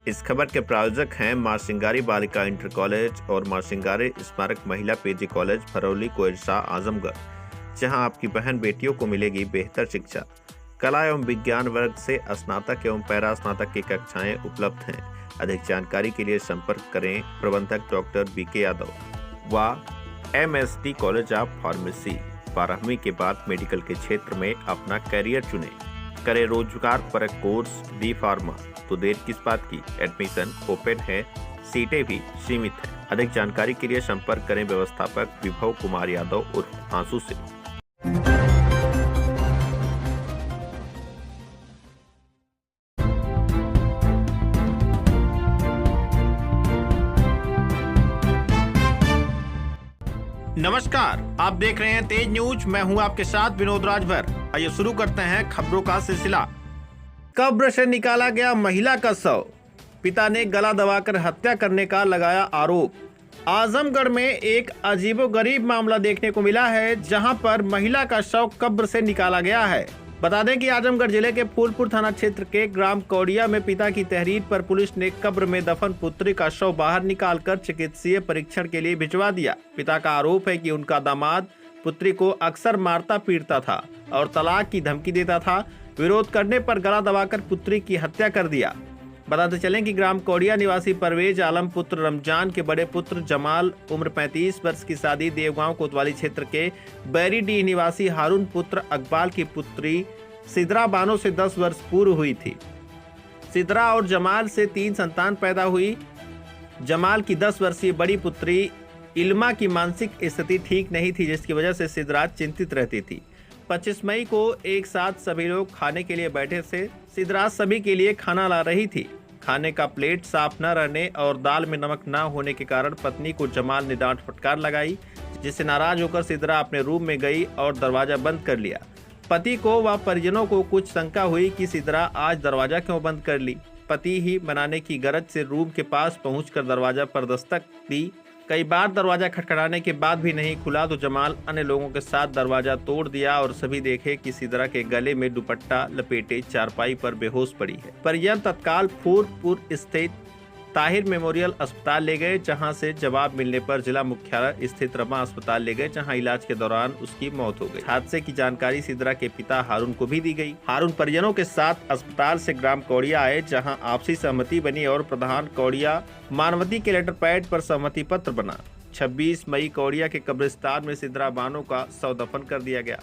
इस खबर के प्रायोजक हैं मां सिंगारी बालिका इंटर कॉलेज और मां सिंगारी स्मारक महिला पीजी कॉलेज फरौली कोइरसा आजमगढ़, जहां आपकी बहन बेटियों को मिलेगी बेहतर शिक्षा। कला एवं विज्ञान वर्ग से स्नातक एवं पैरा स्नातक की कक्षाएं उपलब्ध हैं। अधिक जानकारी के लिए संपर्क करें प्रबंधक डॉक्टर बीके यादव व MSD कॉलेज ऑफ फार्मेसी। 12वीं के बाद मेडिकल के क्षेत्र में अपना करियर चुनें। करें रोजगार परक कोर्स डी फार्मा, तो देर किस बात की। एडमिशन ओपन है, सीटें भी सीमित हैं। अधिक जानकारी के लिए संपर्क करें व्यवस्थापक विभव कुमार यादव उर्फ आंसू से। नमस्कार, आप देख रहे हैं तेज न्यूज। मैं हूं आपके साथ विनोद राजभर। आइए शुरू करते हैं खबरों का सिलसिला। कब्र से निकाला गया महिला का शव, पिता ने गला दबाकर हत्या करने का लगाया आरोप। आजमगढ़ में एक अजीबोगरीब मामला देखने को मिला है, जहां पर महिला का शव कब्र से निकाला गया है। बता दें कि आजमगढ़ जिले के फूलपुर थाना क्षेत्र के ग्राम कौड़िया में पिता की तहरीर पर पुलिस ने कब्र में दफन पुत्री का शव बाहर निकालकर चिकित्सीय परीक्षण के लिए भिजवा दिया। पिता का आरोप है कि उनका दामाद पुत्री को अक्सर मारता पीटता था और तलाक की धमकी देता था। विरोध करने पर गला दबाकर पुत्री की हत्या कर दिया। बताते चलें कि ग्राम कौड़िया निवासी परवेज आलम पुत्र रमजान के बड़े पुत्र जमाल उम्र 35 वर्ष की शादी देवगांव कोतवाली क्षेत्र के बैरीडीह निवासी हारून पुत्र अकबाल की पुत्री सिद्रा बानो से 10 वर्ष पूर्व हुई थी। सिद्रा और जमाल से 3 संतान पैदा हुई। जमाल की 10 वर्षीय बड़ी पुत्री इल्मा की मानसिक स्थिति ठीक नहीं थी, जिसकी वजह से सिद्रा चिंतित रहती थी। 25 मई को एक साथ सभी लोग खाने के लिए बैठे थे। सिद्रा सभी के लिए खाना ला रही थी। खाने का प्लेट साफ न रहने और दाल में नमक न होने के कारण पत्नी को जमाल ने डांट फटकार लगाई, जिससे नाराज होकर सिद्रा अपने रूम में गई और दरवाजा बंद कर लिया। पति को व परिजनों को कुछ शंका हुई कि सिद्रा आज दरवाजा क्यों बंद कर ली। पति ही बनाने की गरज से रूम के पास पहुंचकर दरवाजा पर दस्तक दी। कई बार दरवाजा खटखटाने के बाद भी नहीं खुला तो जमाल अन्य लोगों के साथ दरवाजा तोड़ दिया और सभी देखे कि सिद्रा के गले में दुपट्टा लपेटे चारपाई पर बेहोश पड़ी है। परिजन तत्काल फूलपुर स्थित ताहिर मेमोरियल अस्पताल ले गए, जहां से जवाब मिलने पर जिला मुख्यालय स्थित रमा अस्पताल ले गए, जहां इलाज के दौरान उसकी मौत हो गई। हादसे की जानकारी सिद्रा के पिता हारून को भी दी गई। हारून परिजनों के साथ अस्पताल से ग्राम कौड़िया आए, जहां आपसी सहमति बनी और प्रधान कौड़िया मानवती के लेटर पैड पर सहमति पत्र बना। 26 मई कौड़िया के कब्रिस्तान में सिद्रा बानो का शव दफन कर दिया गया।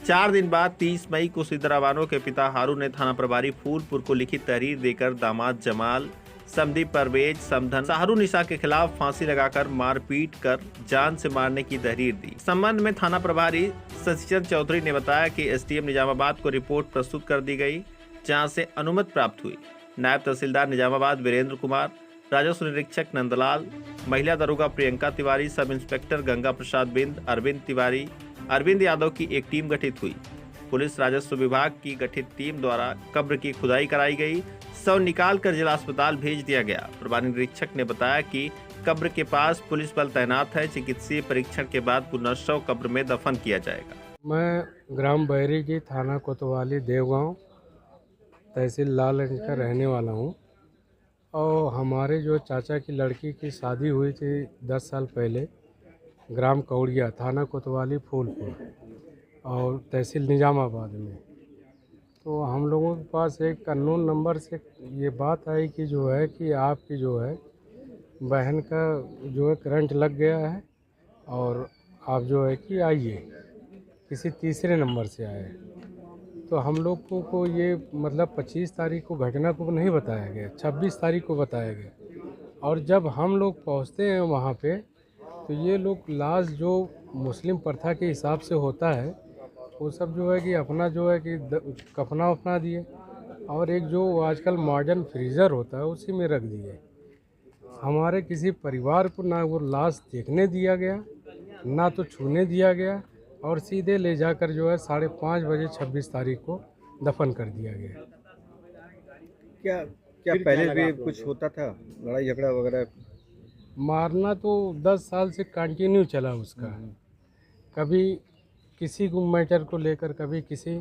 4 दिन बाद 30 मई को सिद्रा बानो के पिता हारून ने थाना प्रभारी फूलपुर को लिखित तहरीर देकर दामाद जमाल, समधी परवेज, समधन शाहरुनिसा के खिलाफ फांसी लगाकर मारपीट कर जान से मारने की तहरीर दी। संबंध में थाना प्रभारी शशिचंद्र चौधरी ने बताया कि SDM निजामाबाद को रिपोर्ट प्रस्तुत कर दी गई, जहां से अनुमति प्राप्त हुई। नायब तहसीलदार निजामाबाद वीरेंद्र कुमार, राजस्व निरीक्षक नंदलाल, महिला दरोगा प्रियंका तिवारी, सब इंस्पेक्टर गंगा प्रसाद बिंद, अरविंद तिवारी, अरविंद यादव की एक टीम गठित हुई। पुलिस राजस्व विभाग की गठित टीम द्वारा कब्र की खुदाई कराई गई। शव निकाल कर जिला अस्पताल भेज दिया गया। प्रभारी निरीक्षक ने बताया कि कब्र के पास पुलिस बल तैनात है। चिकित्सीय परीक्षण के बाद पुनः शव कब्र में दफन किया जाएगा। मैं ग्राम बैरी की थाना कोतवाली देवगांव तहसील लालगंज का रहने वाला हूं और हमारे जो चाचा की लड़की की शादी हुई थी 10 साल पहले ग्राम कौड़िया थाना कोतवाली फूलपुर और तहसील निजामाबाद में। तो हम लोगों के पास एक अननोन नंबर से ये बात आई कि जो है कि आपकी जो है बहन का जो है करंट लग गया है और आप जो है कि आइए। किसी तीसरे नंबर से आए। तो हम लोग को ये मतलब 25 तारीख को घटना को नहीं बताया गया, 26 तारीख को बताया गया। और जब हम लोग पहुंचते हैं वहाँ पे तो ये लोग लाश जो मुस्लिम प्रथा के हिसाब से होता है वो सब जो है कि अपना जो है कि कफना वफना दिए और एक जो आजकल मॉडर्न फ्रीज़र होता है उसी में रख दिए। हमारे किसी परिवार को ना वो लाश देखने दिया गया, ना तो छूने दिया गया और सीधे ले जाकर जो है 5:30 बजे 26 तारीख को दफन कर दिया गया। क्या क्या पहले भी कुछ होता था, लड़ाई झगड़ा वगैरह? मारना तो 10 साल से कंटिन्यू चला उसका। कभी किसी को मैटर को लेकर, कभी किसी,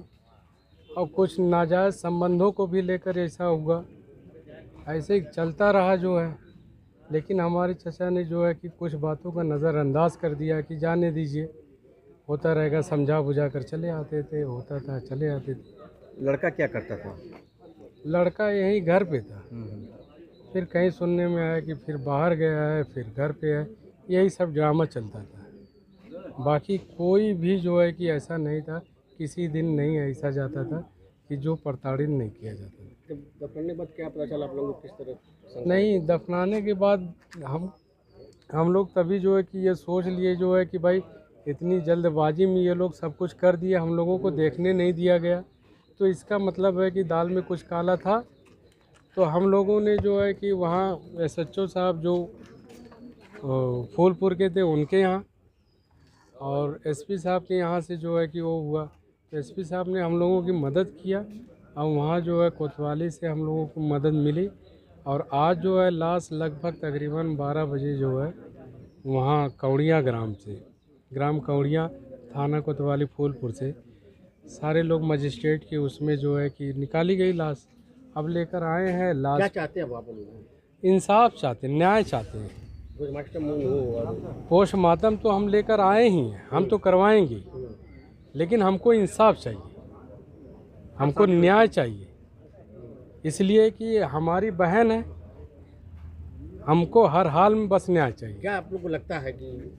और कुछ नाजायज़ संबंधों को भी लेकर ऐसा हुआ। ऐसे ही चलता रहा जो है, लेकिन हमारे चचा ने जो है कि कुछ बातों का नज़रअंदाज कर दिया कि जाने दीजिए, होता रहेगा, समझा बुझा कर चले आते थे, होता था चले आते थे। लड़का क्या करता था? लड़का यहीं घर पे था, फिर कहीं सुनने में आया कि फिर बाहर गया है, फिर घर पे है, यही सब ड्रामा चलता था। बाकी कोई भी जो है कि ऐसा नहीं था, किसी दिन नहीं ऐसा जाता था कि जो प्रताड़ित नहीं किया जाता था। जब दफनाने के बाद क्या पता चला आप लोगों को किस तरह? नहीं, दफनाने के बाद हम लोग तभी जो है कि ये सोच लिए जो है कि भाई इतनी जल्दबाजी में ये लोग सब कुछ कर दिया, हम लोगों को देखने नहीं दिया गया, तो इसका मतलब है कि दाल में कुछ काला था। तो हम लोगों ने जो है कि वहाँ SHO साहब जो फूलपुर के थे उनके यहाँ और SP साहब के यहाँ से जो है कि वो हुआ, तो SP साहब ने हम लोगों की मदद किया और वहाँ जो है कोतवाली से हम लोगों को मदद मिली और आज जो है लाश लगभग तकरीबन 12 बजे जो है वहाँ कौड़िया ग्राम कौड़िया थाना कोतवाली फूलपुर से सारे लोग मजिस्ट्रेट के उसमें जो है कि निकाली गई लाश। अब लेकर आए हैं लाश। क्या चाहते हैं अब आप लोग? इंसाफ चाहते हैं, न्याय चाहते हैं। पोस्टमार्टम तो हम लेकर आए ही हैं, हम तो करवाएंगे, लेकिन हमको इंसाफ चाहिए, हमको न्याय चाहिए, इसलिए कि हमारी बहन है, हमको हर हाल में बस न्याय चाहिए। क्या आप लोग को लगता है कि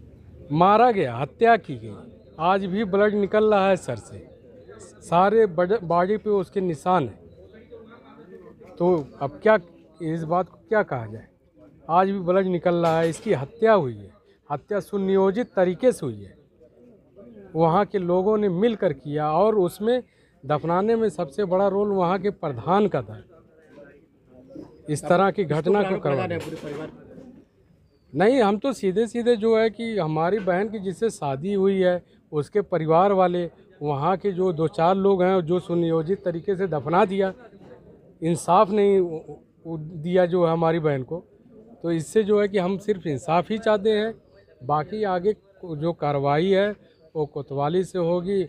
मारा गया, हत्या की गई, आज भी ब्लड निकल रहा है सर से, सारे बॉडी पे उसके निशान हैं, तो अब क्या इस बात को क्या कहा जाए, आज भी ब्लड निकल रहा है, इसकी हत्या हुई है, हत्या सुनियोजित तरीके से हुई है, वहाँ के लोगों ने मिलकर किया और उसमें दफनाने में सबसे बड़ा रोल वहाँ के प्रधान का था। इस तरह की घटना को करवाने नहीं, हम तो सीधे सीधे जो है कि हमारी बहन की जिससे शादी हुई है उसके परिवार वाले, वहाँ के जो 2-4 लोग हैं जो सुनियोजित तरीके से दफना दिया, इंसाफ नहीं दिया जो है हमारी बहन को, तो इससे जो है कि हम सिर्फ इंसाफ ही चाहते हैं। बाकी आगे जो कार्रवाई है वो कोतवाली से होगी।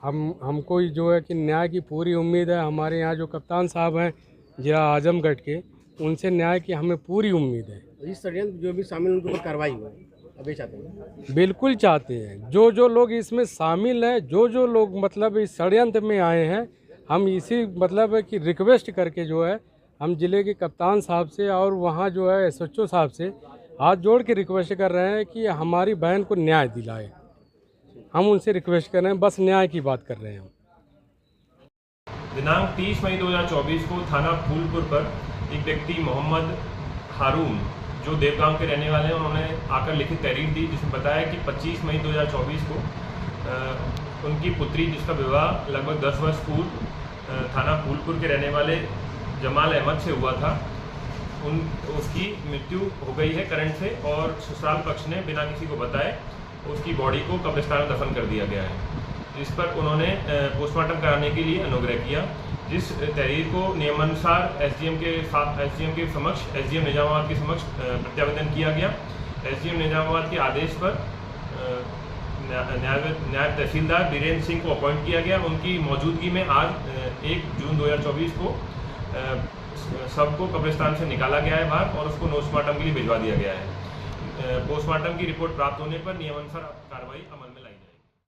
हमको जो है कि न्याय की पूरी उम्मीद है। हमारे यहाँ जो कप्तान साहब हैं जिला आजमगढ़ के, उनसे न्याय की हमें पूरी उम्मीद है। इस षड्यंत्र जो भी शामिल उनके ऊपर कार्रवाई हुई अभी चाहते हैं? बिल्कुल चाहते हैं, जो लोग इसमें शामिल हैं, जो लोग मतलब इस षड्यंत्र में आए हैं, हम इसी मतलब है कि रिक्वेस्ट करके जो है हम जिले के कप्तान साहब से और वहाँ जो है SHO साहब से हाथ जोड़ के रिक्वेस्ट कर रहे हैं कि हमारी बहन को न्याय दिलाए। हम उनसे रिक्वेस्ट कर रहे हैं, बस न्याय की बात कर रहे हैं हम। दिनांक 30 मई 2024 को थाना फूलपुर पर एक व्यक्ति मोहम्मद हारून जो देवगांव के रहने वाले हैं, उन्होंने आकर लिखित तहरीर दी जिसमें बताया कि 25 मई 2024 को उनकी पुत्री जिसका विवाह लगभग 10 वर्ष पूर्व थाना फूलपुर के रहने वाले जमाल अहमद से हुआ था, उसकी मृत्यु हो गई है करंट से और ससुराल पक्ष ने बिना किसी को बताए उसकी बॉडी को कब्रिस्तान में दफन कर दिया गया है। इस पर उन्होंने पोस्टमार्टम कराने के लिए अनुग्रह किया, जिस तहरीर को नियमानुसार SDM के समक्ष, SDM निजामाबाद के समक्ष प्रत्यावेदन किया गया। SDM निजामाबाद के आदेश पर नायब तहसीलदार बीरेंद्र सिंह को अपॉइंट किया गया। उनकी मौजूदगी में आज 1 जून 2024 को शव को कब्रिस्तान से निकाला गया है बाहर और उसको पोस्टमार्टम के लिए भिजवा दिया गया है। पोस्टमार्टम की रिपोर्ट प्राप्त होने पर नियमानुसार कार्रवाई अमल में